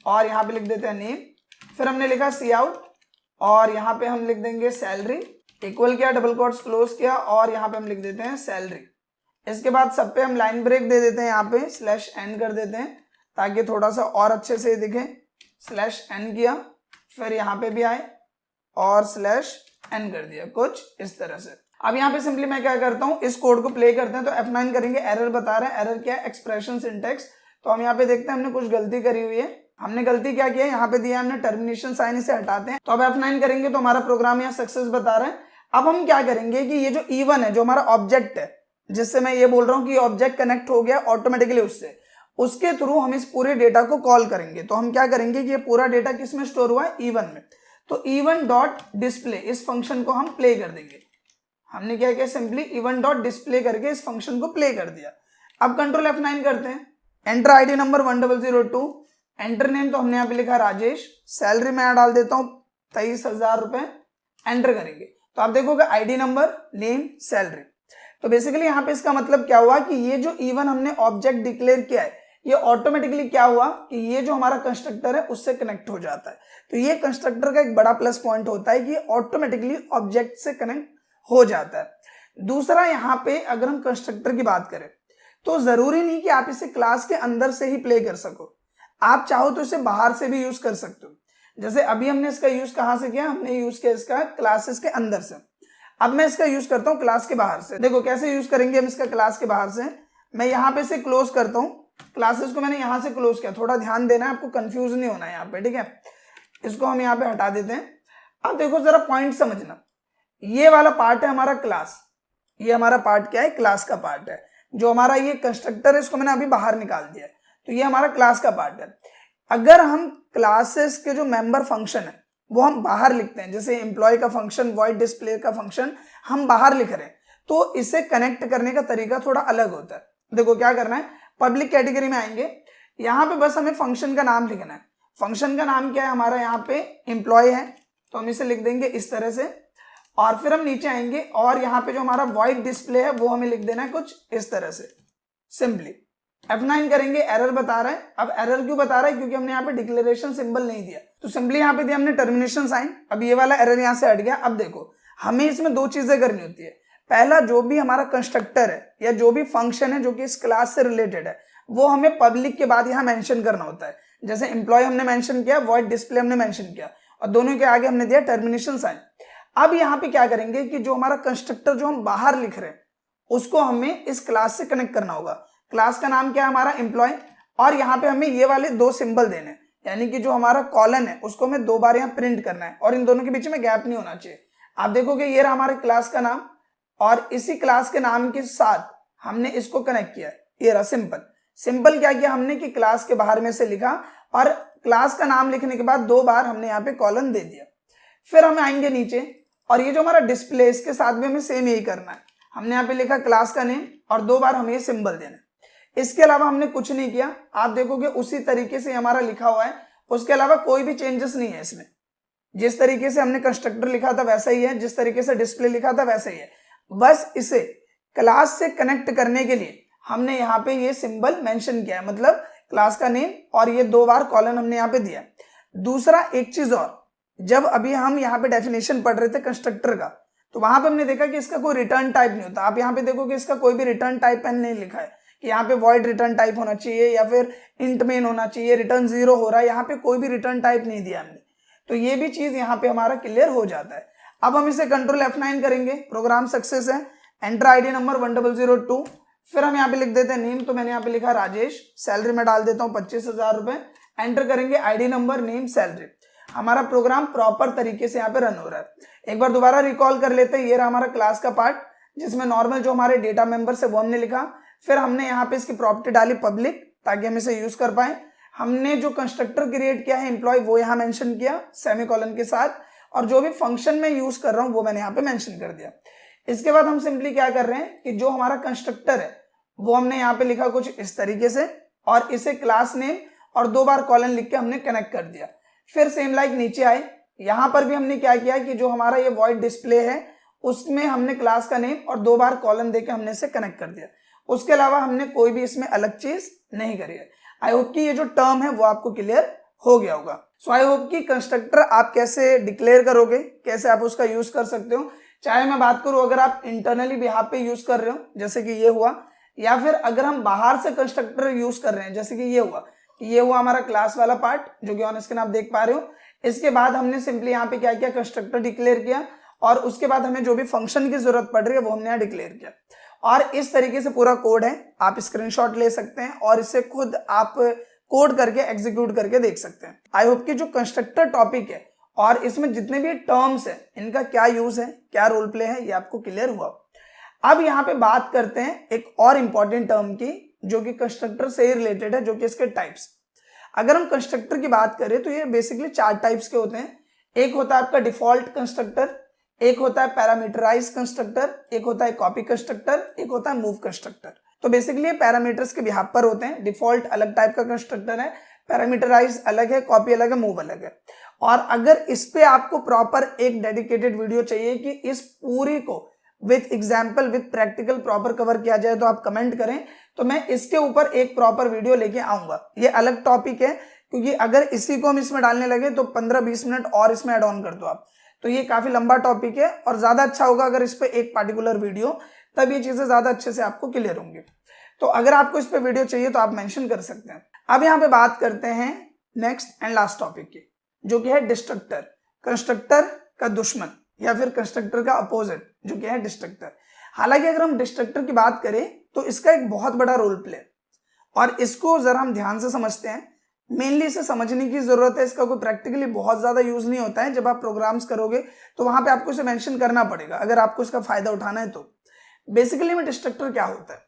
और यहाँ पे लिख देते हैं नेम। फिर हमने लिखा सी आउट और यहाँ पे हम लिख देंगे सैलरी, इक्वल किया, डबल कोट्स क्लोज किया और यहाँ पे हम लिख देते हैं सैलरी। इसके बाद सब पे हम लाइन ब्रेक दे देते हैं, यहाँ पे स्लैश एन कर देते हैं ताकि थोड़ा सा और अच्छे से दिखे। स्लैश एन किया, फिर यहाँ पे भी आए और स्लैश एन कर दिया, कुछ इस तरह से। अब यहाँ पे सिंपली मैं क्या करता हूँ, इस कोड को प्ले करते हैं। तो F9 करेंगे, एरर बता रहा है। एरर क्या है, एक्सप्रेशन सिंटेक्स। तो हम यहाँ पे देखते हैं हमने कुछ गलती करी हुई है। हमने गलती क्या किया है, यहाँ पे दिया हमने टर्मिनेशन साइन, इसे हटाते हैं। तो अब F9 करेंगे तो हमारा प्रोग्राम यहाँ सक्सेस बता रहा है। अब हम क्या करेंगे कि ये जो E1 है, जो हमारा ऑब्जेक्ट है, जिससे मैं ये बोल रहा हूँ कि ऑब्जेक्ट कनेक्ट हो गया ऑटोमेटिकली उससे, उसके थ्रू हम इस पूरे डेटा को कॉल करेंगे। तो हम क्या करेंगे कि ये पूरा डेटा किस में स्टोर हुआ है, E1 में। तो E1 डॉट डिस्प्ले, इस फंक्शन को हम प्ले कर देंगे। हमने क्या किया, सिंपली E1 डॉट डिस्प्ले करके इस फंक्शन को प्ले कर दिया। अब कंट्रोल F9 करते हैं, enter ID number 1002, enter name तो हमने यहाँ पे लिखा राजेश, सैलरी मैं डाल देता हूँ 23,000 रुपए, एंटर करेंगे। तो आप देखोगे आईडी नंबर, नेम, सैलरी। तो बेसिकली यहाँ पे इसका मतलब क्या हुआ कि ये जो E1 हमने ऑब्जेक्ट डिक्लेयर किया है, ये ऑटोमेटिकली क्या हुआ कि ये जो हमारा कंस्ट्रक्टर है उससे कनेक्ट हो जाता है। तो ये कंस्ट्रक्टर का एक बड़ा प्लस पॉइंट होता है कि ये ऑटोमेटिकली ऑब्जेक्ट से कनेक्ट हो जाता है। दूसरा, यहाँ पे अगर हम कंस्ट्रक्टर की बात करें तो जरूरी नहीं कि आप इसे क्लास के अंदर से ही प्ले कर सको, आप चाहो तो इसे बाहर से भी यूज कर सकते हो। जैसे अभी हमने इसका यूज कहाँ से किया, हमने यूज किया इसका क्लासेस के अंदर से। अब मैं इसका यूज करता हूँ क्लास के बाहर से। देखो कैसे यूज करेंगे हम इसका क्लास के बाहर से। मैं यहाँ पे से क्लोज करता हूँ, क्लासेस को मैंने यहाँ से क्लोज किया। थोड़ा ध्यान देना है, आपको कंफ्यूज नहीं होना है यहाँ पे, ठीक है। इसको हम यहाँ पे हटा देते हैं। अब देखो जरा पॉइंट समझना, ये वाला पार्ट है हमारा क्लास, ये हमारा पार्ट क्या है, क्लास का पार्ट है। जो हमारा ये कंस्ट्रक्टर है इसको मैंने अभी बाहर निकाल दिया है, तो ये हमारा क्लास का पार्ट है। अगर हम क्लासेस के जो मेंबर फंक्शन है वो हम बाहर लिखते हैं, जैसे एम्प्लॉय का फंक्शन, वॉइड डिस्प्ले का फंक्शन हम बाहर लिख रहे हैं, तो इसे कनेक्ट करने का तरीका थोड़ा अलग होता है। देखो क्या करना है, पब्लिक कैटेगरी में आएंगे, यहाँ पे बस हमें फंक्शन का नाम लिखना है। फंक्शन का नाम क्या है हमारा, यहाँ पे एम्प्लॉय है, तो हम इसे लिख देंगे इस तरह से। और फिर हम नीचे आएंगे और यहाँ पे जो हमारा वॉइड डिस्प्ले है वो हमें लिख देना है कुछ इस तरह से सिंपली। F9 करेंगे, एरर बता रहा है। अब एरर क्यों बता रहा है, क्योंकि हमने यहाँ पे डिक्लेरेशन सिंबल नहीं दिया। तो सिंपली यहाँ पे दिया हमने टर्मिनेशन साइन। अब ये वाला एरर यहाँ से हट गया। अब देखो हमें इसमें दो चीजें करनी होती है। पहला, जो भी हमारा कंस्ट्रक्टर है या जो भी फंक्शन है जो कि इस क्लास से रिलेटेड है वो हमें पब्लिक के बाद यहाँ मेंशन करना होता है। जैसे एम्प्लॉय हमने मेंशन किया, वॉइड डिस्प्ले हमने मेंशन किया और दोनों के आगे हमने दिया टर्मिनेशन साइन। अब यहाँ पे क्या करेंगे कि जो हमारा कंस्ट्रक्टर जो हम बाहर लिख रहे हैं उसको हमें इस क्लास से कनेक्ट करना होगा। क्लास का नाम क्या है हमारा, एम्प्लॉय, और यहाँ पे हमें ये वाले दो सिंबल देने हैं, यानी कि जो हमारा कॉलन है उसको हमें 2 बार यहाँ प्रिंट करना है और इन दोनों के बीच में गैप नहीं होना चाहिए। आप देखोगे ये रहा हमारे क्लास का नाम और इसी क्लास के नाम के साथ हमने इसको कनेक्ट किया। ये रहा सिंपल। सिंपल क्या किया हमने कि क्लास के बाहर में से लिखा और क्लास का नाम लिखने के बाद 2 बार हमने यहाँ पे कॉलन दे दिया। फिर हम आएंगे नीचे और ये जो हमारा डिस्प्ले इसके साथ भी हमें सेम यही करना है। हमने यहाँ पे लिखा क्लास का नेम और 2 बार हमें ये सिंबल देना है। इसके अलावा हमने कुछ नहीं किया। आप देखोगे उसी तरीके से हमारा लिखा हुआ है, उसके अलावा कोई भी चेंजेस नहीं है इसमें। जिस तरीके से हमने कंस्ट्रक्टर लिखा था वैसा ही है, जिस तरीके से डिस्प्ले लिखा था वैसा ही है। बस इसे क्लास से कनेक्ट करने के लिए हमने यहाँ पे ये सिंबल मेंशन किया है, मतलब क्लास का नेम और ये 2 बार कॉलन हमने यहाँ पे दिया है। दूसरा एक चीज और, जब अभी हम यहाँ पे डेफिनेशन पढ़ रहे थे कंस्ट्रक्टर का, तो वहां पे हमने देखा कि इसका कोई रिटर्न टाइप नहीं होता। आप यहाँ पे देखो कि इसका कोई भी रिटर्न टाइप नहीं लिखा है कि यहाँ पे वॉइड रिटर्न टाइप होना चाहिए या फिर इंट मेन होना चाहिए, रिटर्न 0 हो रहा है, यहाँ पे कोई भी रिटर्न टाइप नहीं दिया हमने। तो ये भी चीज यहाँ पे हमारा क्लियर हो जाता है। अब हम इसे कंट्रोल F9 करेंगे, प्रोग्राम सक्सेस है। एंटर आईडी नंबर 1002, फिर हम यहाँ पे लिख देते हैं नेम, तो मैंने यहाँ पे लिखा राजेश, सैलरी में डाल देता हूँ 25,000 रुपए। एंटर करेंगे आईडी नंबर, नेम, सैलरी। हमारा प्रोग्राम प्रॉपर तरीके से यहाँ पे रन हो रहा है। एक बार दोबारा रिकॉल कर लेते हैं। ये रहा हमारा क्लास का पार्ट, जिसमें नॉर्मल जो हमारे डेटा मेंबर्स है वो हमने लिखा। फिर हमने यहाँ पे इसकी प्रॉपर्टी डाली पब्लिक, ताकि हम इसे यूज कर पाए। हमने जो कंस्ट्रक्टर क्रिएट किया है एम्प्लॉय, वो यहाँ मेंशन किया सेमीकोलन के साथ, और जो भी फंक्शन में यूज कर रहा हूँ वो मैंने यहाँ पे मेंशन कर दिया। इसके बाद हम सिंपली क्या कर रहे हैं कि जो हमारा कंस्ट्रक्टर है वो हमने यहाँ पे लिखा कुछ इस तरीके से, और इसे क्लास नेम और 2 बार कॉलन लिख के हमने कनेक्ट कर दिया। फिर सेम लाइक नीचे आए, यहाँ पर भी हमने क्या किया कि जो हमारा ये वॉइड डिस्प्ले है उसमें हमने क्लास का नेम और 2 बार कॉलन देके हमने इसे कनेक्ट कर दिया। उसके अलावा हमने कोई भी इसमें अलग चीज नहीं करी है। आई होप कि ये जो टर्म है वो आपको क्लियर हो गया होगा। सो आई होप कि कंस्ट्रक्टर आप कैसे डिक्लेयर करोगे, कैसे आप उसका यूज कर सकते हो। चाहे मैं बात करूं अगर आप इंटरनली बिहाफ पे यूज कर रहे हो जैसे कि ये हुआ, या फिर अगर हम बाहर से कंस्ट्रक्टर यूज कर रहे हैं जैसे कि ये हुआ हमारा क्लास वाला पार्ट जो कि ऑन स्क्रीन आप देख पा रहे हो। इसके बाद हमने सिंपली यहाँ पे क्या किया, कंस्ट्रक्टर डिक्लेयर किया, और उसके बाद हमें जो भी फंक्शन की जरूरत पड़ रही है वो हमने यहाँ डिक्लेयर किया। और इस तरीके से पूरा कोड है, आप स्क्रीनशॉट ले सकते हैं और इसे खुद आप कोड करके एग्जीक्यूट करके देख सकते हैं। आई होप कि जो कंस्ट्रक्टर टॉपिक है और इसमें जितने भी टर्म्स है इनका क्या यूज है, क्या रोल प्ले है, ये आपको क्लियर हुआ। अब यहाँ पे बात करते हैं एक और इंपॉर्टेंट टर्म की जो कि कंस्ट्रक्टर से ही रिलेटेड है, जो कि इसके टाइप्स। अगर हम कंस्ट्रक्टर की बात करें तो ये बेसिकली 4 टाइप्स के होते हैं। एक होता है आपका डिफॉल्ट कंस्ट्रक्टर, एक होता है पैरामीटराइज कंस्ट्रक्टर, एक होता है कॉपी कंस्ट्रक्टर, एक होता है मूव कंस्ट्रक्टर। तो बेसिकली ये पैरामीटर्स के बिहाफ पर होते हैं। डिफॉल्ट अलग टाइप का कंस्ट्रक्टर है, पैरामीटराइज अलग है, कॉपी अलग है, मूव अलग है। और अगर इस पे आपको प्रॉपर एक डेडिकेटेड वीडियो चाहिए कि इस पूरी को with example with practical proper cover किया जाए तो आप कमेंट करें, तो मैं इसके ऊपर एक प्रॉपर वीडियो लेके आऊंगा। ये अलग टॉपिक है, क्योंकि अगर इसी को हम इसमें डालने लगे तो 15-20 मिनट और इसमें ऐड ऑन कर दो आप, तो ये काफी लंबा टॉपिक है और ज्यादा अच्छा होगा अगर इस पे एक पार्टिकुलर वीडियो, तब ये चीजें ज्यादा अच्छे से आपको क्लियर होंगी। तो अगर आपको इस पे वीडियो चाहिए तो आप मेंशन कर सकते हैं। अब यहाँ पे बात करते हैं नेक्स्ट एंड लास्ट टॉपिक की, जो कि है डिस्ट्रक्टर। कंस्ट्रक्टर का दुश्मन या फिर कंस्ट्रक्टर का अपोजिट जो कि है डिस्ट्रक्टर। हालांकि अगर हम डिस्ट्रक्टर की बात करें तो इसका एक बहुत बड़ा रोल प्ले, और इसको जरा हम ध्यान से समझते हैं। मेनली इसे समझने की जरूरत है, इसका कोई प्रैक्टिकली बहुत ज्यादा यूज नहीं होता है। जब आप प्रोग्राम्स करोगे तो वहां पे आपको इसे मेंशन करना पड़ेगा अगर आपको इसका फायदा उठाना है तो। बेसिकली में डिस्ट्रक्टर क्या होता है,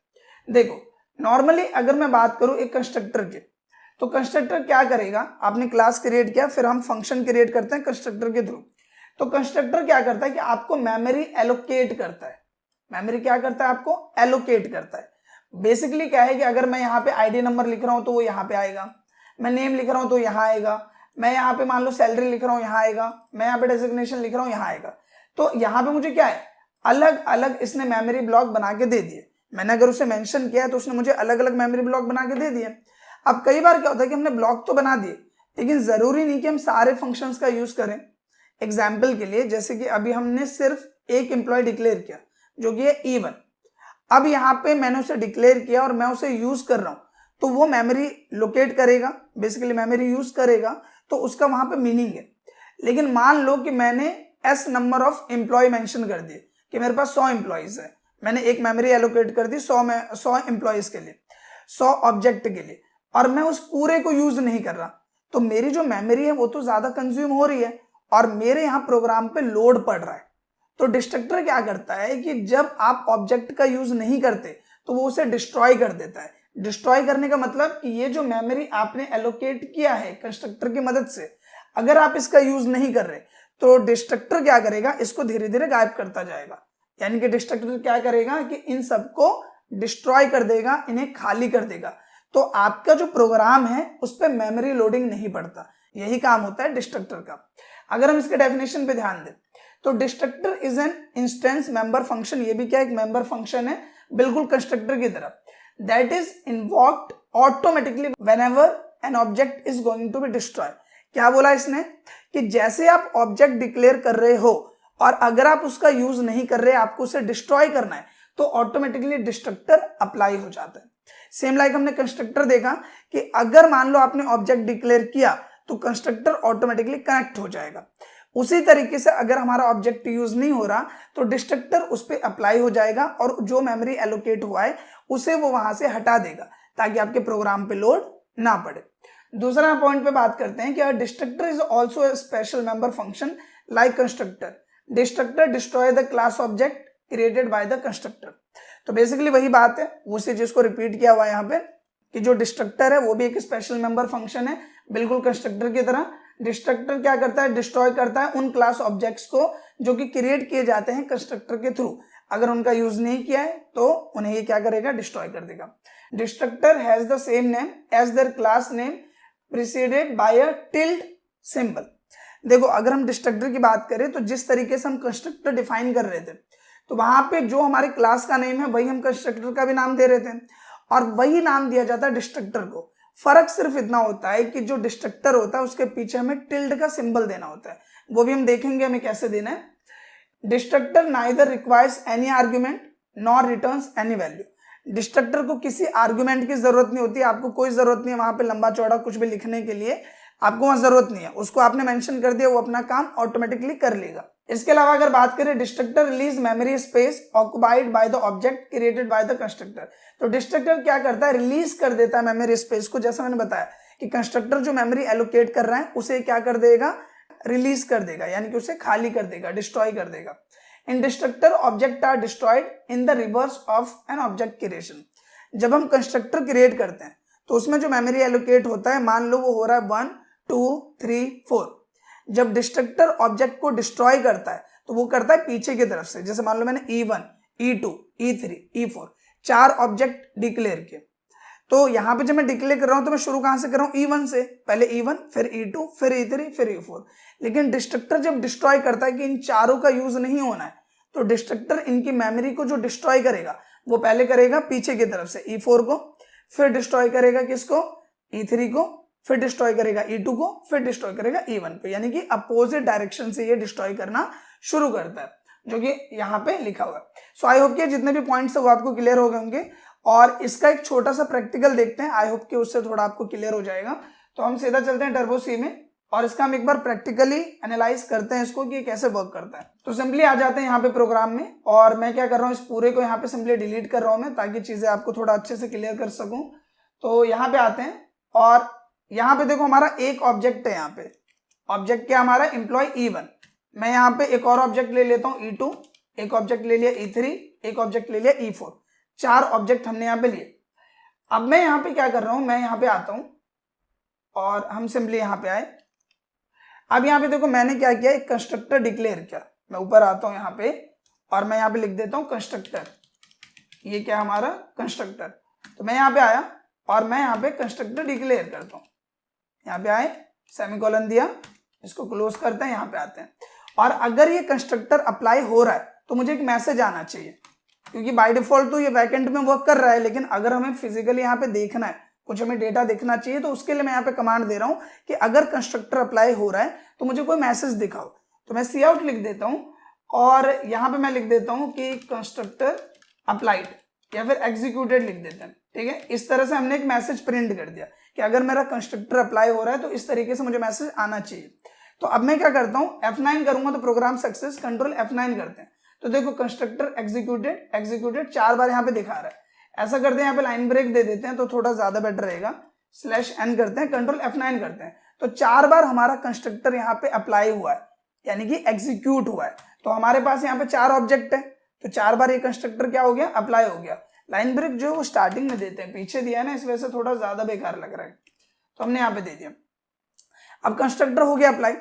देखो नॉर्मली अगर मैं बात करूं एक कंस्ट्रक्टर की, तो कंस्ट्रक्टर क्या करेगा, आपने क्लास क्रिएट किया, फिर हम फंक्शन क्रिएट करते हैं कंस्ट्रक्टर के थ्रू। तो कंस्ट्रक्टर क्या करता है कि आपको मेमोरी एलोकेट करता है। मेमोरी क्या करता है, आपको एलोकेट करता है। बेसिकली क्या है कि अगर मैं यहाँ पे आईडी नंबर लिख रहा हूं तो वो यहाँ पे आएगा, मैं नेम लिख रहा हूं तो यहाँ आएगा, मैं यहाँ पे मान लो सैलरी लिख रहा हूँ यहाँ आएगा, मैं यहाँ पे डेजिग्नेशन लिख रहा हूँ यहाँ आएगा। तो यहाँ पे मुझे क्या है, अलग अलग इसने मेमोरी ब्लॉक बना के दे दिए। मैंने अगर उसे मेंशन किया है तो उसने मुझे अलग अलग मेमोरी ब्लॉक बना के दे दिए। अब कई बार क्या होता है कि हमने ब्लॉक तो बना दिए, लेकिन जरूरी नहीं कि हम सारे फंक्शंस का यूज करें। एग्जाम्पल के लिए जैसे कि अभी हमने सिर्फ एक एम्प्लॉय डिक्लेयर किया जो कि है E1। अब यहाँ पे मैंने उसे डिक्लेयर किया और मैं उसे यूज कर रहा हूं, तो वो मेमोरी लोकेट करेगा, बेसिकली मेमोरी यूज करेगा, तो उसका वहां पे मीनिंग है। लेकिन मान लो कि मैंने S number of employ mention कर दिए कि मेरे पास 100 एम्प्लॉयज है, मैंने एक मेमोरी एलोकेट कर दी 100 एम्प्लॉयज के लिए, 100 ऑब्जेक्ट के लिए, और मैं उस पूरे को यूज नहीं कर रहा, तो मेरी जो मेमोरी है वो तो ज्यादा कंज्यूम हो रही है और मेरे यहाँ प्रोग्राम पे लोड पड़ रहा है। तो डिस्ट्रक्टर क्या करता है कि जब आप ऑब्जेक्ट का यूज नहीं करते तो वो उसे डिस्ट्रॉय कर देता है। डिस्ट्रॉय करने का मतलब कि ये जो मेमोरी आपने एलोकेट किया है कंस्ट्रक्टर की मदद से, अगर आप इसका यूज नहीं कर रहे तो डिस्ट्रक्टर क्या करेगा, इसको धीरे धीरे गायब करता जाएगा। यानी कि डिस्ट्रक्टर क्या करेगा कि इन सबको डिस्ट्रॉय कर देगा, इन्हें खाली कर देगा, तो आपका जो प्रोग्राम है उस पर मेमोरी लोडिंग नहीं पड़ता। यही काम होता है डिस्ट्रक्टर का। अगर हम इसके डेफिनेशन पे ध्यान दें तो destructor is an instance member function, ये भी क्या एक मेंबर फंक्शन है बिल्कुल कंस्ट्रक्टर की तरह, that is invoked automatically whenever an object is going to be destroy. क्या बोला इसने कि जैसे आप ऑब्जेक्ट डिक्लेयर कर रहे हो और अगर आप उसका यूज नहीं कर रहे, आपको उसे डिस्ट्रॉय करना है, तो ऑटोमेटिकली डिस्ट्रक्टर अप्लाई हो जाता है। सेम लाइक हमने कंस्ट्रक्टर देखा कि अगर मान लो आपने ऑब्जेक्ट डिक्लेयर किया तो कंस्ट्रक्टर ऑटोमेटिकली कनेक्ट हो जाएगा। उसी तरीके से अगर हमारा ऑब्जेक्ट यूज नहीं हो रहा तो डिस्ट्रक्टर उस पर अप्लाई हो जाएगा और जो मेमोरी एलोकेट हुआ है उसे वो वहां से हटा देगा ताकि आपके प्रोग्राम पे लोड ना पड़े। दूसरा पॉइंट पे बात करते हैं कि destructor is also a special member function like constructor. Destructor destroy the class object created by the constructor. तो बेसिकली वही बात है, उसी चीज को रिपीट किया हुआ है यहाँ पे कि जो डिस्ट्रक्टर है वो भी एक स्पेशल मेंबर फंक्शन है बिल्कुल कंस्ट्रक्टर की तरह। डिस्ट्रक्टर क्या करता है, डिस्ट्रॉय करता है उन क्लास ऑब्जेक्ट्स को जो कि क्रिएट किए जाते हैं कंस्ट्रक्टर के थ्रू। अगर उनका यूज नहीं किया है तो उन्हें ये क्या करेगा, डिस्ट्रॉय कर देगा। Destructor has the same name as their class name preceded by a tilde symbol. देखो अगर हम डिस्ट्रक्टर की बात करें तो जिस तरीके से हम कंस्ट्रक्टर डिफाइन कर रहे थे तो वहां पे जो हमारे क्लास का नेम है वही हम कंस्ट्रक्टर का भी नाम दे रहे थे और वही नाम दिया जाता है डिस्ट्रक्टर को। फर्क सिर्फ इतना होता है कि जो डिस्ट्रक्टर होता है उसके पीछे हमें टिल्ड का सिंबल देना होता है, वो भी हम देखेंगे हमें कैसे देना है। Destructor neither requires any argument nor returns any value. Destructor को किसी आर्ग्यूमेंट की जरूरत नहीं होती, आपको कोई जरूरत नहीं है वहां पे लंबा चौड़ा कुछ भी लिखने के लिए, आपको वहां जरूरत नहीं है, उसको आपने मेंशन कर दिया वो अपना काम ऑटोमेटिकली कर लेगा। इसके अलावा अगर बात करें destructor release memory space occupied by the object created by the constructor. तो डिस्ट्रक्टर क्या करता है, रिलीज कर देता है मेमोरी स्पेस को। जैसा मैंने बताया कि कंस्ट्रक्टर जो मेमोरी एलोकेट कर रहा है उसे क्या कर देगा, रिलीज कर देगा, यानी कि उसे खाली कर देगा, डिस्ट्रॉय कर देगा। In destructor object are destroyed in the reverse of an object creation. जब हम कंस्ट्रक्टर क्रिएट करते हैं तो उसमें जो मेमोरी एलोकेट होता है, मान लो वो हो रहा है 1 2 3 4। जब डिस्ट्रक्टर ऑब्जेक्ट को डिस्ट्रॉय करता है तो वो करता है पीछे की तरफ से। जैसे मान लो मैंने E1 E2 E3 E4 4 object declare किए, तो यहां पे जब मैं डिक्लेयर कर रहा हूं तो मैं शुरू कहां से कर रहा हूं, E1 से। पहले E1 फिर E2 फिर E3 फिर E4। लेकिन डिस्ट्रक्टर जब डिस्ट्रॉय करता है कि इन चारों का यूज नहीं होना है तो डिस्ट्रक्टर इनकी मेमोरी को जो डिस्ट्रॉय करेगा वो पहले करेगा पीछे की तरफ से E4 को, फिर डिस्ट्रॉय करेगा किसको, E3 को, फिर डिस्ट्रॉय करेगा E2 को, फिर डिस्ट्रॉय करेगा E1 को। यानी कि अपोजिट डायरेक्शन से ये डिस्ट्रॉय करना शुरू करता है, जो कि यहाँ पे लिखा हुआ है। सो आई होप कि जितने भी पॉइंट्स है वो आपको क्लियर हो गए होंगे और इसका एक छोटा सा प्रैक्टिकल देखते हैं। आई होप कि उससे थोड़ा आपको क्लियर हो जाएगा। तो हम सीधा चलते हैं टर्बो सी में और इसका हम एक बार प्रैक्टिकली एनालाइज करते हैं इसको कि कैसे वर्क करता है। तो सिंपली आ जाते हैं यहाँ पे प्रोग्राम में और मैं क्या कर रहा हूँ, इस पूरे को यहाँ पे सिंपली डिलीट कर रहा हूँ मैं, ताकि चीजें आपको थोड़ा अच्छे से क्लियर कर सकूं। तो यहाँ पे आते हैं और यहाँ पे देखो हमारा एक ऑब्जेक्ट है, यहाँ पे ऑब्जेक्ट क्या हमारा, एम्प्लॉय E1। मैं यहाँ पे एक और ऑब्जेक्ट ले लेता हूँ E2, एक ऑब्जेक्ट ले लिया E3, एक ऑब्जेक्ट ले लिया E4। 4 ऑब्जेक्ट हमने यहाँ पे लिए। अब मैं यहाँ पे क्या कर रहा हूँ, मैं यहाँ पे आता हूँ और हम सिंपली यहाँ पे आए। अब यहाँ पे देखो मैंने क्या किया, एक कंस्ट्रक्टर डिक्लेयर किया। मैं ऊपर आता हूँ यहाँ पे और मैं यहाँ पे लिख देता हूँ कंस्ट्रक्टर। ये क्या हमारा कंस्ट्रक्टर। तो मैं यहाँ पे आया और मैं यहाँ पे कंस्ट्रक्टर डिक्लेयर करता हूँ। यहाँ पे आए, सेमीकोलन दिया, इसको क्लोज करते हैं, यहाँ पे आते हैं और अगर ये कंस्ट्रक्टर अप्लाई हो रहा है तो मुझे एक मैसेज आना चाहिए, क्योंकि बाय डिफॉल्ट तो ये बैकएंड में वर्क कर रहा है। लेकिन अगर हमें फिजिकली यहाँ पे देखना है, कुछ हमें डेटा देखना चाहिए, तो उसके लिए मैं यहाँ पे कमांड दे रहा हूँ कि अगर कंस्ट्रक्टर अप्लाई हो रहा है तो मुझे कोई मैसेज दिखाओ। तो मैं सी आउट लिख देता हूँ और यहाँ पे मैं लिख देता हूँ कि कंस्ट्रक्टर अप्लाइड या फिर एग्जीक्यूटेड लिख देते हैं। ठीक है, इस तरह से हमने एक मैसेज प्रिंट कर दिया कि अगर मेरा कंस्ट्रक्टर अप्लाई हो रहा है तो इस तरीके से मुझे मैसेज आना चाहिए। तो अब मैं क्या करता हूँ, F9 करूंगा तो प्रोग्राम सक्सेस, कंट्रोल F9 करते हैं। तो देखो कंस्ट्रक्टर एग्जीक्यूटेड एग्जीक्यूटेड 4 बार यहाँ पे दिखा रहा है। ऐसा करते हैं, यहाँ पे लाइन ब्रेक दे देते हैं तो थोड़ा ज्यादा बेटर रहेगा। /n करते हैं, कंट्रोल F9 करते हैं, तो 4 बार हमारा कंस्ट्रक्टर यहाँ पे अप्लाई हुआ है, यानी कि एग्जीक्यूट हुआ है। तो हमारे पास यहाँ पे 4 ऑब्जेक्ट है, तो 4 बार ये कंस्ट्रक्टर क्या हो गया, अप्लाई हो गया। लाइन ब्रेक जो वो स्टार्टिंग में देते हैं, पीछे दिया है ना, इस वजह से थोड़ा ज्यादा बेकार लग रहा है, तो हमने यहाँ पे दे दिया। अब कंस्ट्रक्टर हो गया अप्लाई।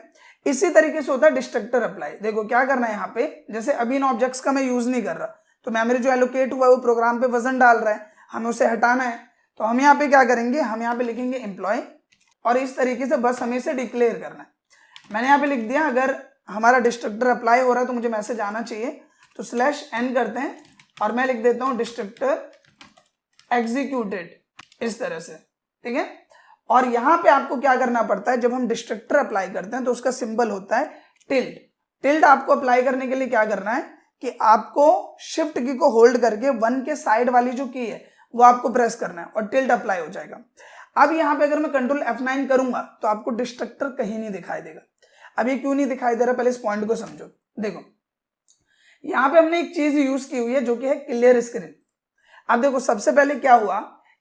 इसी तरीके से होता है डिस्ट्रक्टर अप्लाई। देखो क्या करना है यहाँ पे, जैसे अभी इन ऑब्जेक्ट्स का मैं यूज नहीं कर रहा तो मेमोरी जो एलोकेट हुआ है वो प्रोग्राम पे वजन डाल रहा है, हमें उसे हटाना है। तो हम यहाँ पे क्या करेंगे, हम यहाँ पे लिखेंगे एम्प्लॉय और इस तरीके से बस हमें इसे डिक्लेयर करना है। मैंने यहाँ पे लिख दिया, अगर हमारा डिस्ट्रक्टर अप्लाई हो रहा है तो मुझे मैसेज आना चाहिए, तो /n करते हैं और मैं लिख देता हूं डिस्ट्रक्टर एग्जीक्यूटेड, इस तरह से, ठीक है। और यहां पे आपको क्या करना पड़ता है, जब हम डिस्ट्रक्टर अप्लाई करते हैं तो उसका सिंबल होता है टिल्ड। टिल्ड आपको अप्लाई करने के लिए क्या करना है कि आपको शिफ्ट की को होल्ड करके 1 के साइड वाली जो की है वो आपको प्रेस करना है और टिल्ड अप्लाई हो जाएगा। अब यहाँ पे अगर मैं कंट्रोल F9 करूंगा तो आपको डिस्ट्रक्टर कहीं नहीं दिखाई देगा। अब ये क्यों नहीं दिखाई दे रहा, पहले इस पॉइंट को समझो। देखो यहाँ पे हमने एक चीज यूज की हुई है जो कि है क्लियर स्क्रीन। अब देखो सबसे पहले क्या हुआ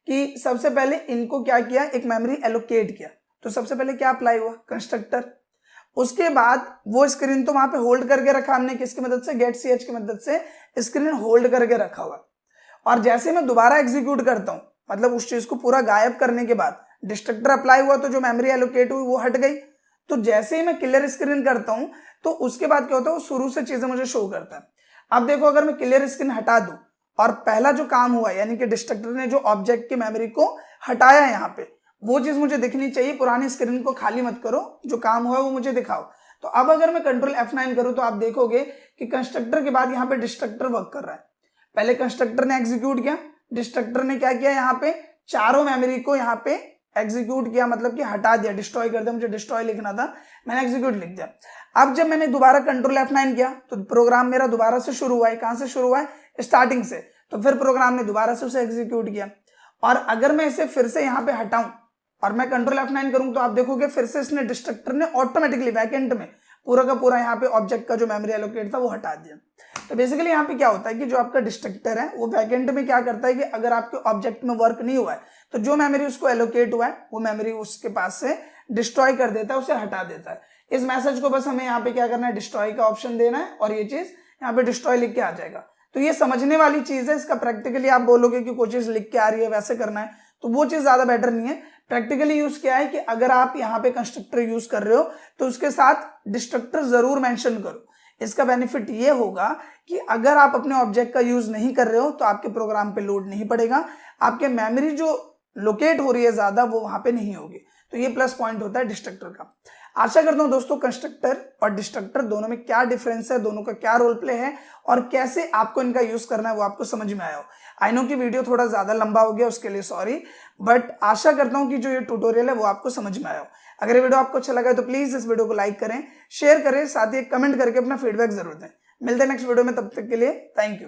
कि सबसे पहले इनको क्या किया, एक मेमोरी एलोकेट किया, तो सबसे पहले क्या अप्लाई हुआ, कंस्ट्रक्टर। उसके बाद वो स्क्रीन तो वहां पे होल्ड करके रखा हमने, किसकी मदद से, गेट ch की मदद से स्क्रीन होल्ड करके रखा हुआ। और जैसे मैं दोबारा एग्जीक्यूट करता हूं, मतलब उस चीज को पूरा गायब करने के बाद डिस्ट्रक्टर अप्लाई हुआ तो जो मेमोरी एलोकेट हुई वो हट गई। तो जैसे ही मैं क्लियर स्क्रीन करता हूं तो उसके बाद क्या होता है, वो शुरू से चीजें मुझे शो करता है। अब देखो अगर मैं क्लियर स्क्रीन हटा दूं और पहला जो काम हुआ यानी कि डिस्ट्रक्टर ने जो ऑब्जेक्ट की मेमोरी को हटाया यहाँ पे, वो चीज मुझे दिखनी चाहिए। पुरानी स्क्रीन को खाली मत करो, जो काम हुआ है वो मुझे दिखाओ। तो अब अगर मैं कंट्रोल F9 करूं तो आप देखोगे कि कंस्ट्रक्टर के बाद यहाँ पे डिस्ट्रक्टर वर्क कर रहा है। पहले कंस्ट्रक्टर ने एग्जीक्यूट किया, डिस्ट्रक्टर ने क्या किया, यहाँ पे चारों मेमोरी को यहाँ पे एग्जीक्यूट किया, मतलब कि हटा दिया, डिस्ट्रॉय कर दिया। मुझे डिस्ट्रॉय लिखना था, मैंने एग्जीक्यूट लिख दिया। अब जब मैंने दोबारा कंट्रोल F9 किया तो प्रोग्राम मेरा दोबारा से शुरू हुआ है। कहां से शुरू हुआ है, स्टार्टिंग से। तो फिर प्रोग्राम ने दोबारा से उसे एग्जीक्यूट किया। और अगर मैं इसे फिर से यहाँ पे हटाऊं और मैं कंट्रोल F9 करूं तो आप देखोगे फिर से इसने डिस्ट्रक्टर ने ऑटोमेटिकली बैकएंड में पूरा का पूरा यहाँ पे ऑब्जेक्ट का जो मेमोरी एलोकेट था वो हटा दिया। तो बेसिकली यहाँ पे क्या होता है कि जो आपका डिस्ट्रक्टर है वो बैकएंड में क्या करता है कि अगर आपके ऑब्जेक्ट में वर्क नहीं हुआ है तो जो मेमोरी उसको एलोकेट हुआ है वो मेमोरी उसके पास से डिस्ट्रॉय कर देता है, उसे हटा देता है। इस मैसेज को बस हमें यहाँ पे क्या करना है, डिस्ट्रॉय का ऑप्शन देना है और ये चीज यहाँ पे डिस्ट्रॉय लिख के आ जाएगा। तो ये समझने वाली चीज है। इसका प्रैक्टिकली आप बोलोगे कि कोई चीज लिख के आ रही है वैसे करना है, तो वो चीज ज्यादा बेटर नहीं है। प्रैक्टिकली यूज क्या है कि अगर आप यहाँ पे कंस्ट्रक्टर यूज कर रहे हो तो उसके साथ डिस्ट्रक्टर जरूर मेंशन करो। इसका बेनिफिट ये होगा कि अगर आप अपने ऑब्जेक्ट का यूज नहीं कर रहे हो तो आपके प्रोग्राम पे लोड नहीं पड़ेगा, आपके मेमोरी जो लोकेट हो रही है ज्यादा वो वहां पे नहीं होगी। तो ये प्लस पॉइंट होता है डिस्ट्रक्टर का। आशा करता हूं दोस्तों कंस्ट्रक्टर और डिस्ट्रक्टर दोनों में क्या डिफरेंस है, दोनों का क्या रोल प्ले है और कैसे आपको इनका यूज करना है वो आपको समझ में आया हो। आई नो कि वीडियो थोड़ा ज्यादा लंबा हो गया, उसके लिए सॉरी, बट आशा करता हूं कि जो ये ट्यूटोरियल है वो आपको समझ में आया हो। अगर ये वीडियो आपको अच्छा लगा है तो प्लीज इस वीडियो को लाइक करें, शेयर करें, साथ ही कमेंट करके अपना फीडबैक जरूर दें। मिलते हैं नेक्स्ट वीडियो में, तब तक के लिए थैंक यू।